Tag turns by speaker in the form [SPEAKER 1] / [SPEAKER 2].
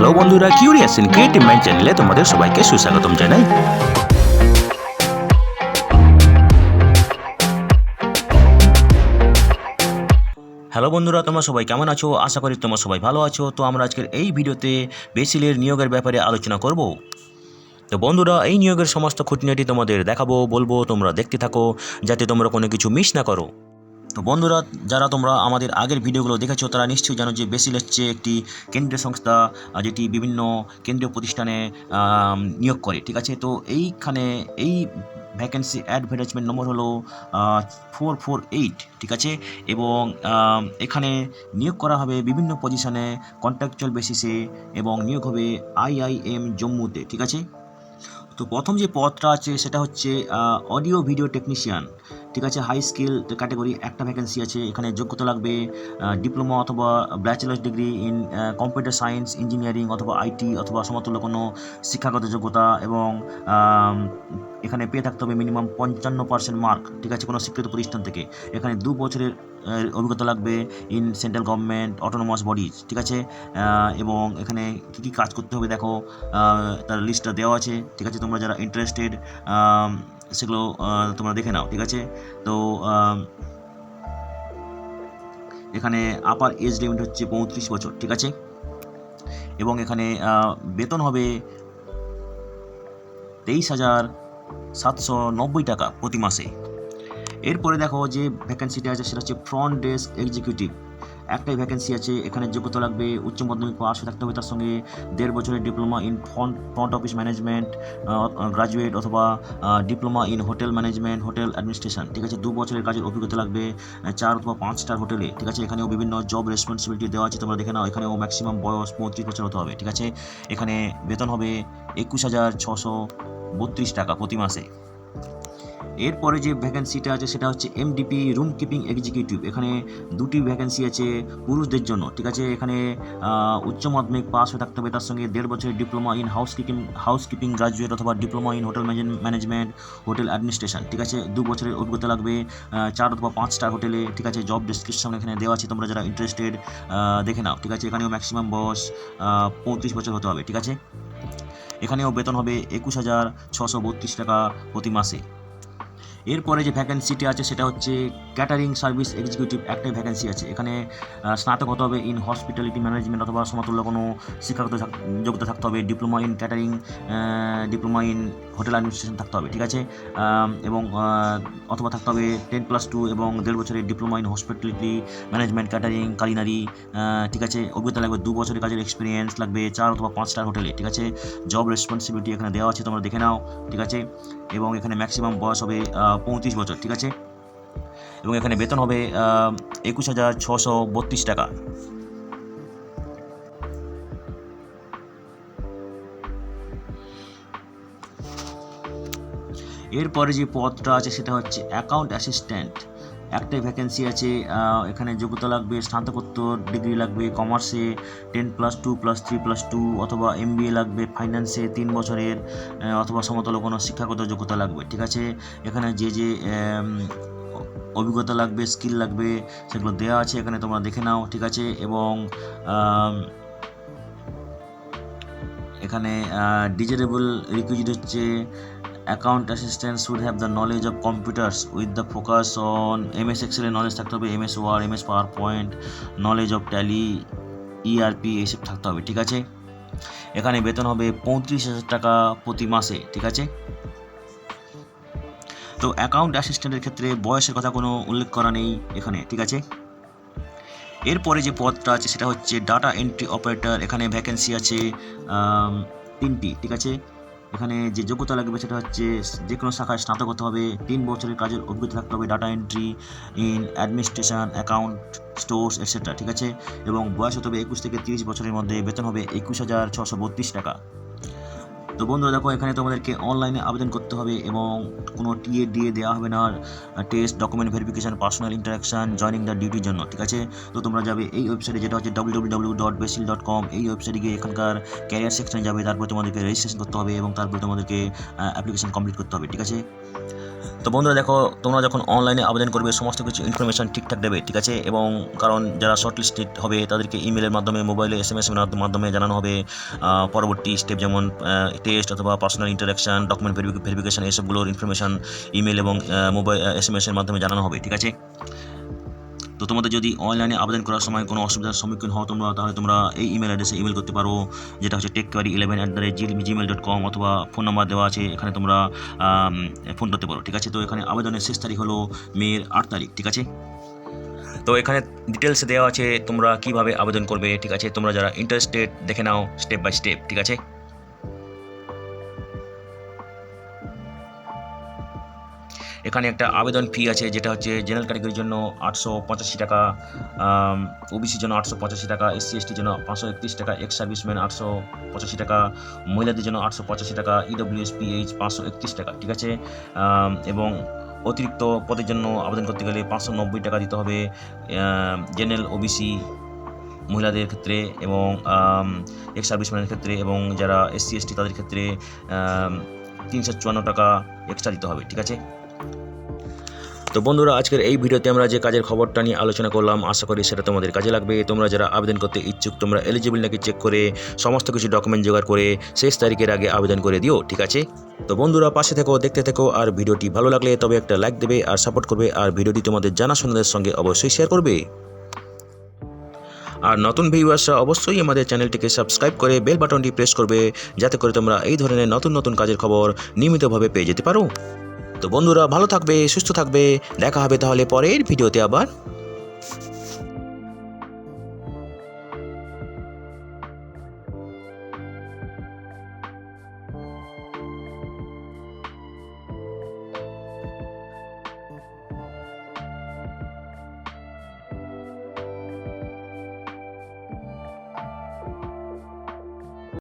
[SPEAKER 1] Hello বন্ধুরা, curious in creative mind চ্যানেলে তোমাদের সবাইকে সুস্বাগতম জানাই। হ্যালো বন্ধুরা, তোমরা সবাই কেমন আছো? আশা করি তোমরা সবাই ভালো আছো। তো আমরা আজকের এই ভিডিওতে বেসিলের নিয়োগের ব্যাপারে আলোচনা করব। তো বন্ধুরা, এই নিয়োগের সমস্ত খুঁটিনাটি তোমাদের দেখাবো, বলবো, তোমরা দেখতে থাকো যাতে তোমরা কোনো কিছু মিস না করো। তো বন্ধুরা, যারা তোমরা আমাদের আগের ভিডিওগুলো দেখেছো তারা নিশ্চয়ই জানো যে বেসিল হচ্ছে একটি কেন্দ্রীয় সংস্থা, যেটি বিভিন্ন কেন্দ্রীয় প্রতিষ্ঠানে নিয়োগ করে। ঠিক আছে, তো এইখানে এই ভ্যাকেন্সি অ্যাডভার্টাইজমেন্ট নম্বর হলো 448। ঠিক আছে, এবং এখানে নিয়োগ করা হবে বিভিন্ন পজিশনে কন্ট্রাকচুয়াল বেসিসে, এবং নিয়োগ হবে IIM জম্মুতে। ঠিক আছে, তো প্রথম যে পদটা আছে সেটা হচ্ছে অডিও ভিডিও টেকনিশিয়ান। ঠিক আছে, হাই স্কিল ক্যাটাগরি একটা ভ্যাকেন্সি আছে। এখানে যোগ্যতা লাগবে ডিপ্লোমা অথবা bachelor's degree in computer science, engineering অথবা IT অথবা সমতুল্য কোনো শিক্ষাগত যোগ্যতা, এবং এখানে পেয়ে থাকতে হবে মিনিমাম 55% মার্ক। ঠিক আছে, কোনো স্বীকৃত প্রতিষ্ঠান থেকে। এখানে 2 বছরের অভিজ্ঞতা লাগবে in central government autonomous bodies. ঠিক আছে, এবং এখানে কী কী কাজ করতে হবে দেখো, তার লিস্টটা দেওয়া আছে। ঠিক আছে, তোমরা যারা ইন্টারেস্টেড সেগুলো তোমরা দেখে নাও। ঠিক আছে, তো এখানে আপার এজ লিমিট হচ্ছে 35 বছর। ঠিক আছে, এবং এখানে বেতন হবে 23,790 টাকা প্রতি মাসে। এরপরে দেখো যে ভ্যাকেন্সিটা আছে সেটা হচ্ছে ফ্রন্ট ডেস্ক এক্সিকিউটিভ। একটাই ভ্যাকেন্সি আছে। এখানে যোগ্যতা লাগবে উচ্চ মাধ্যমিক পাস হয়ে থাকতে হবে, তার সঙ্গে 1.5 বছরের diploma in front office management graduate, অথবা diploma in hotel management hotel administration. ঠিক আছে, 2 বছরের কাজের অভিজ্ঞতা লাগবে 4 অথবা 5 স্টার হোটেলে। ঠিক আছে, এখানেও বিভিন্ন জব রেসপন্সিবিলিটি দেওয়া আছে, তোমরা দেখে নাও। এখানেও ম্যাক্সিমাম বয়স 35 বছর হতে হবে। ঠিক আছে, এখানে বেতন হবে 21,632 টাকা প্রতি মাসে। এরপরে যে ভ্যাকেন্সিটা আছে সেটা হচ্ছে MDP রুম কিপিং এক্সিকিউটিভ। এখানে 2টি ভ্যাকেন্সি আছে পুরুষদের জন্য। ঠিক আছে, এখানে উচ্চ মাধ্যমিক পাস হয়ে থাকতে হবে, তার সঙ্গে 1.5 বছরের ডিপ্লোমা ইন হাউসকিপিং গ্রাজুয়েট অথবা diploma in hotel management hotel administration. ঠিক আছে, 2 বছরের অভিজ্ঞতা লাগবে 4 অথবা 5 স্টার হোটেলে। ঠিক আছে, জব ডেসক্রিপশন এখানে দেওয়া আছে, তোমরা যারা ইন্টারেস্টেড দেখে নাও। ঠিক আছে, এখানেও ম্যাক্সিমাম বয়স 35 বছর হতে হবে। ঠিক আছে, এখানেও বেতন হবে 21,632 টাকা প্রতি মাসে। এরপরে যে ভ্যাকেন্সিটি আছে সেটা হচ্ছে ক্যাটারিং সার্ভিস এক্সিকিউটিভ। একটাই ভ্যাকেন্সি আছে। এখানে স্নাতক হতে হবে ইন হসপিটালিটি ম্যানেজমেন্ট অথবা সমতুল্য কোনো শিক্ষাগত যোগ্যতা থাকতে হবে। Diploma in catering, diploma in hotel administration থাকতে হবে। ঠিক আছে, এবং অথবা থাকতে হবে 10+2 এবং 1.5 বছরের diploma in hospitality management catering culinary. ঠিক আছে, অভিজ্ঞতা লাগবে 2 বছরের কাজের এক্সপিরিয়েন্স লাগবে 4 অথবা 5 স্টার হোটেলে। ঠিক আছে, জব রেসপন্সিবিলিটি এখানে দেওয়া আছে, তোমরা দেখে নাও। ঠিক আছে, এবং এখানে ম্যাক্সিমাম বয়স হবে 35 বছর। ঠিক আছে, এবং এখানে বেতন হবে 21,632 টাকা। এরপরে যে পদটা আছে সেটা হচ্ছে অ্যাকাউন্ট অ্যাসিস্ট্যান্ট। একটাই ভ্যাকেন্সি আছে। এখানে যোগ্যতা লাগবে স্নাতকোত্তর ডিগ্রি লাগবে কমার্সে 10+2+3+2 অথবা MBA লাগবে ফাইন্যান্সে 3 বছরের, অথবা সমতল কোনো শিক্ষাগত যোগ্যতা লাগবে। ঠিক আছে, এখানে যে অভিজ্ঞতা লাগবে স্কিল লাগবে সেগুলো দেওয়া আছে, এখানে তোমরা দেখে নাও। ঠিক আছে, এবং এখানে ডিজারেবল রিকুইজিট হচ্ছে account assistant should have the knowledge of computers with the focus on MS এক্সেলের নলেজ থাকতে হবে, MS Word, MS PowerPoint, knowledge of Tally, ERP এইসব থাকতে হবে। ঠিক আছে, এখানে বেতন হবে 35,000 টাকা প্রতি মাসে। ঠিক আছে, তো অ্যাকাউন্ট অ্যাসিস্ট্যান্টের ক্ষেত্রে বয়সের কথা কোনো উল্লেখ করা নেই এখানে। ঠিক আছে, এরপরে যে পদটা আছে সেটা হচ্ছে ডাটা এন্ট্রি অপারেটর। এখানে ভ্যাকেন্সি আছে 3টি। ঠিক আছে, এখানে যে যোগ্যতা লাগবে সেটা হচ্ছে যে কোনো শাখায় স্নাতক হতে হবে, 3 বছরের কাজের অভিজ্ঞতা থাকতে হবে data entry in administration account stores etcetera. ঠিক আছে, এবং বয়স হতে হবে 21 থেকে 30 বছরের মধ্যে। বেতন হবে 21,632 টাকা। তো বন্ধুরা দেখো, এখানে তোমাদেরকে অনলাইনে আবেদন করতে হবে এবং কোনো টিএ দিয়ে দেওয়া হবে না test, document verification, personal interaction, joining the ডিউটির জন্য। ঠিক আছে, তো তোমরা যাবে এই ওয়েবসাইটে, যেটা হচ্ছে www.basil.com। এই ওয়েবসাইটে গিয়ে এখানকার ক্যারিয়ার সেকশনে যাবে, তারপর তোমাদেরকে রেজিস্ট্রেশন করতে হবে এবং তারপর তোমাদেরকে অ্যাপ্লিকেশন কমপ্লিট করতে হবে। ঠিক আছে, তো বন্ধুরা দেখো, তোমরা যখন অনলাইনে আবেদন করবে সমস্ত কিছু ইনফরমেশন ঠিকঠাক দেবে। ঠিক আছে, এবং কারণ যারা শর্টলিস্টেড হবে তাদেরকে ইমেলের মাধ্যমে, মোবাইলে SMS এর মাধ্যমে জানানো হবে পরবর্তী স্টেপ, যেমন টেস্ট অথবা পার্সোনাল ইন্টারাকশন, ডকুমেন্ট ভেরিফিকেশন, এইসবগুলোর ইনফরমেশন ইমেল এবং মোবাইল SMS এর মাধ্যমে জানানো হবে। ঠিক আছে, তো তোমাদের যদি অনলাইনে আবেদন করার সময় কোনো অসুবিধার সম্মুখীন হও তোমরা, তাহলে তোমরা এই ইমেল অ্যাড্রেসে ইমেল করতে পারো, যেটা হচ্ছে techquery11@gmail.com, অথবা ফোন নাম্বার দেওয়া আছে, এখানে তোমরা ফোন করতে পারো। ঠিক আছে, তো এখানে আবেদনের শেষ তারিখ হলো মের 8 তারিখ। ঠিক আছে, তো এখানে ডিটেলস দেওয়া আছে তোমরা কিভাবে আবেদন করবে। ঠিক আছে, তোমরা যারা ইন্টারেস্টেড দেখে নাও স্টেপ বাই স্টেপ। ঠিক আছে, এখানে একটা আবেদন ফি আছে, যেটা হচ্ছে জেনারেল ক্যাটাগরির জন্য 885 টাকা, ওবিসির জন্য 885 টাকা, SC/ST জন্য 531 টাকা, এক্স সার্ভিসম্যান 885 টাকা, মহিলাদের জন্য 885 টাকা, EWS/PH 531 টাকা। ঠিক আছে, এবং অতিরিক্ত পদের জন্য আবেদন করতে গেলে 590 টাকা দিতে হবে জেনারেল, OBC মহিলাদের ক্ষেত্রে, এবং এক্স সার্ভিসম্যানের ক্ষেত্রে, এবং যারা SC/ST তাদের ক্ষেত্রে 354 টাকা এক্সট্রা দিতে হবে। ঠিক আছে, তো বন্ধুরা আজকের এই ভিডিওতে আমরা যে কাজের খবরটা নিয়ে আলোচনা করলাম, আশা করি সেটা তোমাদের কাজে লাগবে। তোমরা যারা আবেদন করতে ইচ্ছুক, তোমরা এলিজিবল নাকি চেক করে সমস্ত কিছু ডকুমেন্ট জোগাড় করে শেষ তারিখের আগে আবেদন করে দিও। ঠিক আছে, তো বন্ধুরা পাশে থেকো, দেখতে থেকো, আর ভিডিওটি ভালো লাগলে তবে একটা লাইক দেবে আর সাপোর্ট করবে, আর ভিডিওটি তোমাদের জানাশোনাদের সঙ্গে অবশ্যই শেয়ার করবে। আর নতুন ভিউয়ার্সরা অবশ্যই আমাদের চ্যানেলটিকে সাবস্ক্রাইব করে বেল বাটনটি প্রেস করবে, যাতে করে তোমরা এই ধরনের নতুন নতুন কাজের খবর নিয়মিতভাবে পেয়ে যেতে পারো। তো বন্ধুরা ভালো থাকবে, সুস্থ থাকবে, দেখা হবে তাহলে পরের ভিডিওতে আবার।